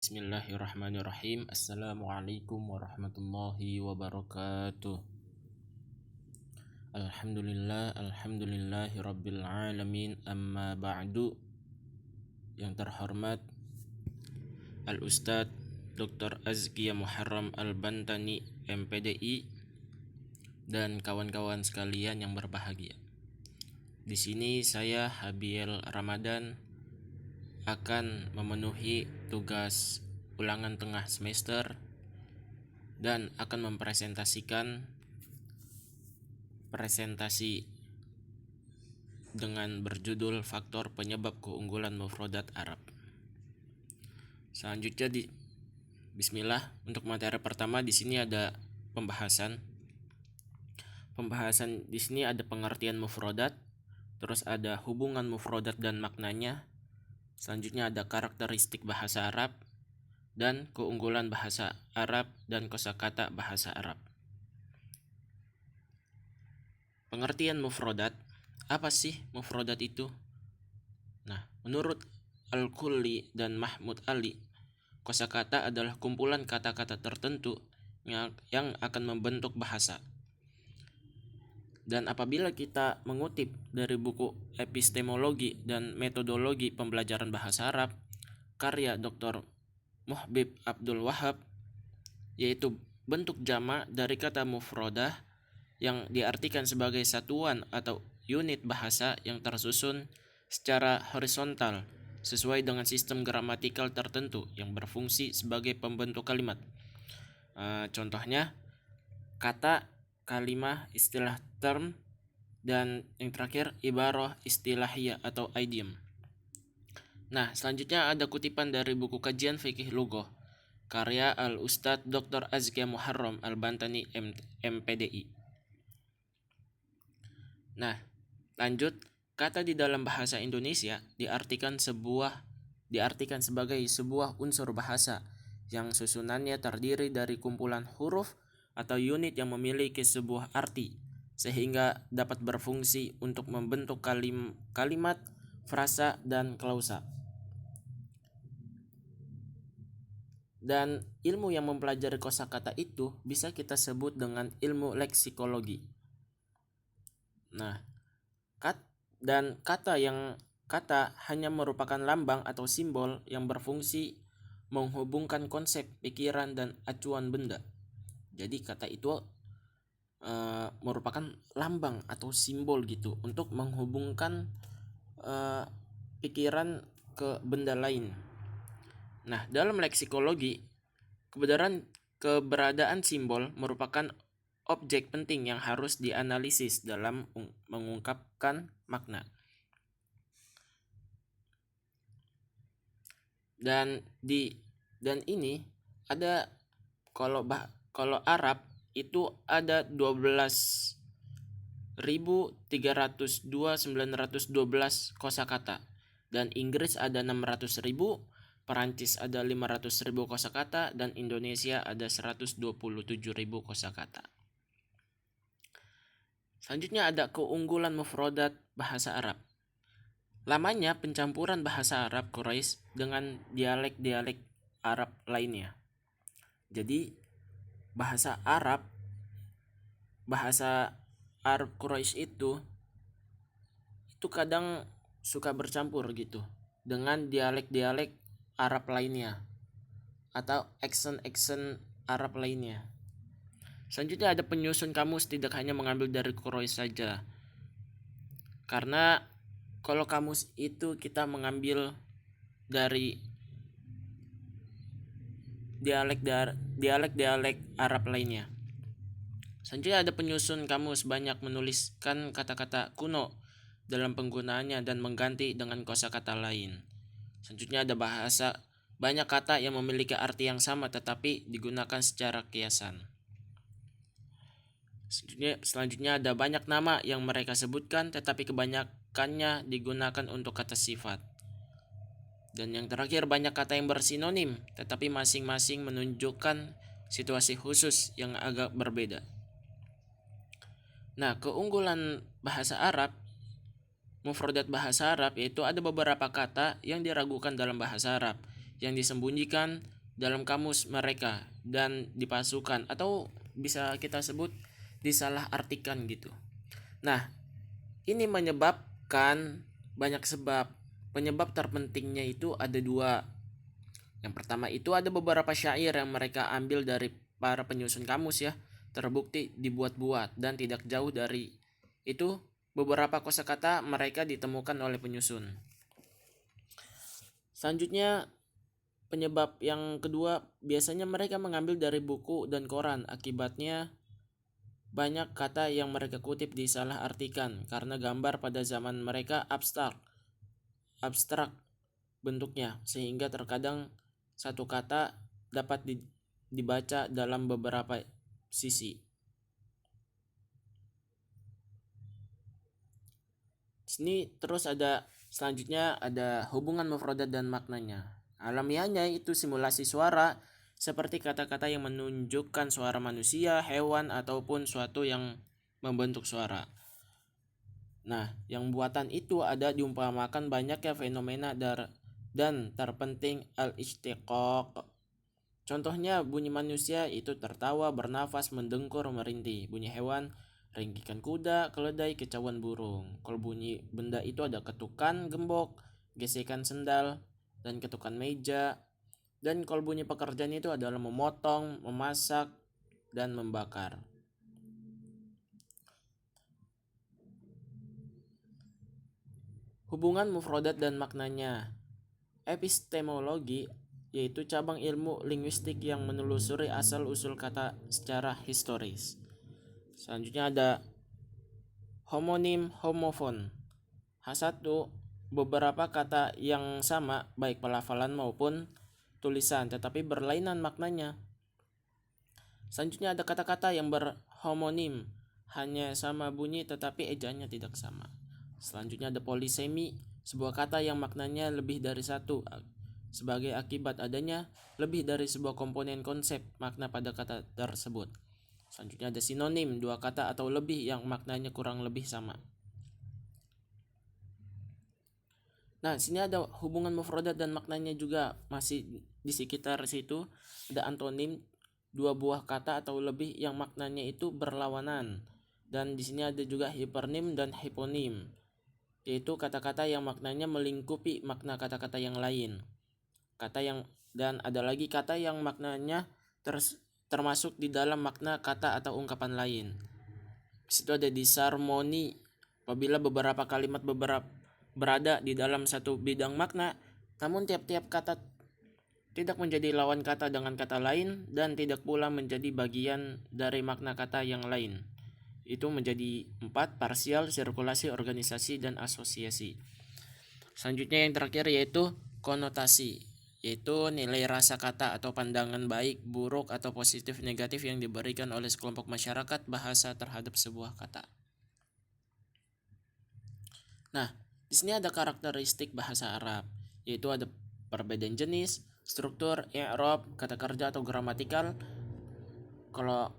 Bismillahirrahmanirrahim. Assalamualaikum warahmatullahi wabarakatuh. Alhamdulillahi rabbil alamin. Amma ba'du. Yang terhormat Al-Ustadz Dr. Azkia Muharram Al-Bantani MPDI dan kawan-kawan sekalian yang berbahagia. Di sini saya Habiel Ramadan akan memenuhi tugas ulangan tengah semester dan akan mempresentasikan presentasi dengan berjudul faktor penyebab keunggulan mufradat Arab. Selanjutnya Bismillah, untuk materi pertama di sini ada pembahasan. Pembahasan di sini ada pengertian mufradat, terus ada hubungan mufradat dan maknanya. Selanjutnya ada karakteristik bahasa Arab dan keunggulan bahasa Arab dan kosakata bahasa Arab. Pengertian mufradat, apa sih mufradat itu? Nah, menurut Al-Kulli dan Mahmud Ali, kosakata adalah kumpulan kata-kata tertentu yang akan membentuk bahasa. Dan apabila kita mengutip dari buku Epistemologi dan Metodologi Pembelajaran Bahasa Arab karya Dr. Muhbib Abdul Wahab, yaitu bentuk jamak dari kata mufradah yang diartikan sebagai satuan atau unit bahasa yang tersusun secara horizontal sesuai dengan sistem gramatikal tertentu yang berfungsi sebagai pembentuk kalimat. Contohnya kata, kalimah, istilah term, dan yang terakhir ibarah istilahiyah atau idiom. Nah, selanjutnya ada kutipan dari buku kajian fikih lughah karya Al-Ustadz Dr. Azkia Muharram Al-Bantani MPDI. Nah, lanjut, kata di dalam bahasa Indonesia diartikan sebagai sebuah unsur bahasa yang susunannya terdiri dari kumpulan huruf atau unit yang memiliki sebuah arti sehingga dapat berfungsi untuk membentuk kalimat, frasa, dan klausa. Dan ilmu yang mempelajari kosakata itu bisa kita sebut dengan ilmu leksikologi. Nah, kata hanya merupakan lambang atau simbol yang berfungsi menghubungkan konsep, pikiran, dan acuan benda. Jadi kata itu merupakan lambang atau simbol gitu untuk menghubungkan pikiran ke benda lain. Nah, dalam leksikologi, keberadaan simbol merupakan objek penting yang harus dianalisis dalam mengungkapkan makna. Dan ini ada kalau Arab itu ada 12.302.912 kosakata, dan Inggris ada 600.000, Perancis ada 500.000 kosakata, dan Indonesia ada 127.000 kosakata. Selanjutnya ada keunggulan mufradat bahasa Arab. Lamanya pencampuran bahasa Arab Quraisy dengan dialek-dialek Arab lainnya. Jadi bahasa Arab Quraisy itu kadang suka bercampur gitu dengan dialek-dialek Arab lainnya atau accent Arab lainnya. Selanjutnya ada penyusun kamus tidak hanya mengambil dari Quraisy saja. Karena kalau kamus itu kita mengambil dari dialek Arab lainnya. Selanjutnya ada penyusun kamus banyak menuliskan kata-kata kuno dalam penggunaannya dan mengganti dengan kosakata lain. Selanjutnya ada banyak kata yang memiliki arti yang sama tetapi digunakan secara kiasan. Selanjutnya ada banyak nama yang mereka sebutkan tetapi kebanyakannya digunakan untuk kata sifat. Dan yang terakhir banyak kata yang bersinonim tetapi masing-masing menunjukkan situasi khusus yang agak berbeda. Nah, keunggulan bahasa Arab, mufradat bahasa Arab, yaitu ada beberapa kata yang diragukan dalam bahasa Arab yang disembunyikan dalam kamus mereka dan dipalsukan atau bisa kita sebut disalahartikan gitu. Nah, ini menyebabkan banyak sebab. Penyebab terpentingnya itu ada dua. Yang pertama itu ada beberapa syair yang mereka ambil dari para penyusun kamus ya, terbukti dibuat-buat dan tidak jauh dari itu beberapa kosakata mereka ditemukan oleh penyusun. Selanjutnya penyebab yang kedua, biasanya mereka mengambil dari buku dan koran. Akibatnya banyak kata yang mereka kutip disalahartikan karena gambar pada zaman mereka abstrak bentuknya, sehingga terkadang satu kata dapat dibaca dalam beberapa sisi. Sini terus selanjutnya ada hubungan mufradat dan maknanya. Alamiahnya itu simulasi suara seperti kata-kata yang menunjukkan suara manusia, hewan, ataupun suatu yang membentuk suara. Nah, yang buatan itu ada diumpamakan banyaknya fenomena dan terpenting al-ishtiqaq. Contohnya bunyi manusia itu tertawa, bernafas, mendengkur, merintih. Bunyi hewan, ringkikan kuda, keledai, kicauan burung. Kalau bunyi benda itu ada ketukan gembok, gesekan sendal, dan ketukan meja. Dan kalau bunyi pekerjaan itu adalah memotong, memasak, dan membakar. Hubungan mufradat dan maknanya. Epistemologi yaitu cabang ilmu linguistik yang menelusuri asal-usul kata secara historis. Selanjutnya ada homonim, homofon. H1, beberapa kata yang sama baik pelafalan maupun tulisan tetapi berlainan maknanya. Selanjutnya ada kata-kata yang berhomonim, hanya sama bunyi tetapi ejaannya tidak sama. Selanjutnya ada polisemi, sebuah kata yang maknanya lebih dari satu sebagai akibat adanya lebih dari sebuah komponen konsep makna pada kata tersebut. Selanjutnya ada sinonim, dua kata atau lebih yang maknanya kurang lebih sama. Nah, sini ada hubungan mufradat dan maknanya juga masih di sekitar situ. Ada antonim, dua buah kata atau lebih yang maknanya itu berlawanan. Dan di sini ada juga hipernim dan hiponim, yaitu kata-kata yang maknanya melingkupi makna kata-kata yang lain. Dan ada lagi kata yang maknanya termasuk di dalam makna kata atau ungkapan lain. Di situ ada disharmoni, apabila beberapa kalimat berada di dalam satu bidang makna, namun tiap-tiap kata tidak menjadi lawan kata dengan kata lain dan tidak pula menjadi bagian dari makna kata yang lain. Itu menjadi 4, parsial, sirkulasi, organisasi, dan asosiasi. Selanjutnya yang terakhir yaitu konotasi, yaitu nilai rasa kata atau pandangan baik, buruk, atau positif negatif yang diberikan oleh sekelompok masyarakat bahasa terhadap sebuah kata. Nah, di sini ada karakteristik bahasa Arab, yaitu ada perbedaan jenis, struktur, i'rab, kata kerja atau gramatikal. Kalau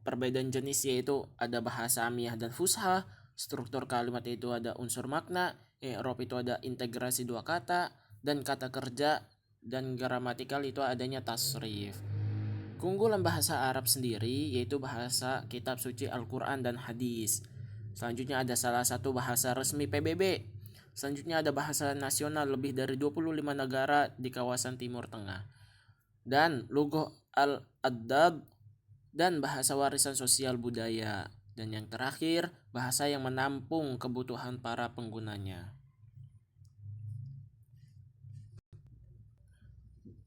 perbedaan jenis yaitu ada bahasa amiyah dan fusha, struktur kalimat itu ada unsur makna, i'rab itu ada integrasi dua kata, dan kata kerja dan gramatikal itu adanya tasrif. Keunggulan bahasa Arab sendiri yaitu bahasa kitab suci Al-Quran dan hadis. Selanjutnya ada salah satu bahasa resmi PBB. Selanjutnya ada bahasa nasional lebih dari 25 negara di kawasan Timur Tengah. Dan lugha al-adab dan bahasa warisan sosial budaya. Dan yang terakhir, bahasa yang menampung kebutuhan para penggunanya.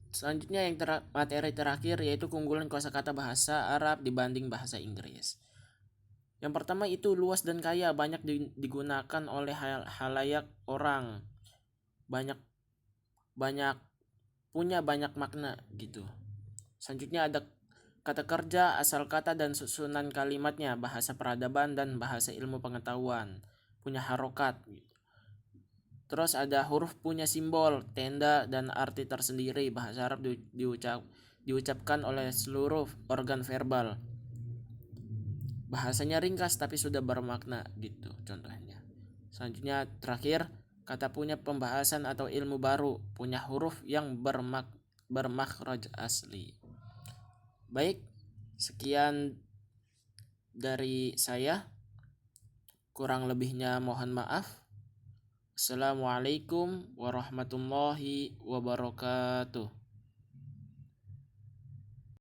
Selanjutnya yang materi terakhir yaitu keunggulan kosakata bahasa Arab dibanding bahasa Inggris. Yang pertama itu luas dan kaya, banyak digunakan oleh halayak orang. Punya banyak makna gitu. Selanjutnya ada kata kerja, asal kata dan susunan kalimatnya, bahasa peradaban dan bahasa ilmu pengetahuan, punya harokat gitu. Terus ada huruf punya simbol, tenda, dan arti tersendiri. Bahasa Arab diucapkan oleh seluruh organ verbal. Bahasanya ringkas tapi sudah bermakna gitu contohnya. Selanjutnya terakhir, kata punya pembahasan atau ilmu baru, punya huruf yang bermakhraj asli. Baik, sekian dari saya. Kurang lebihnya mohon maaf. Assalamualaikum warahmatullahi wabarakatuh.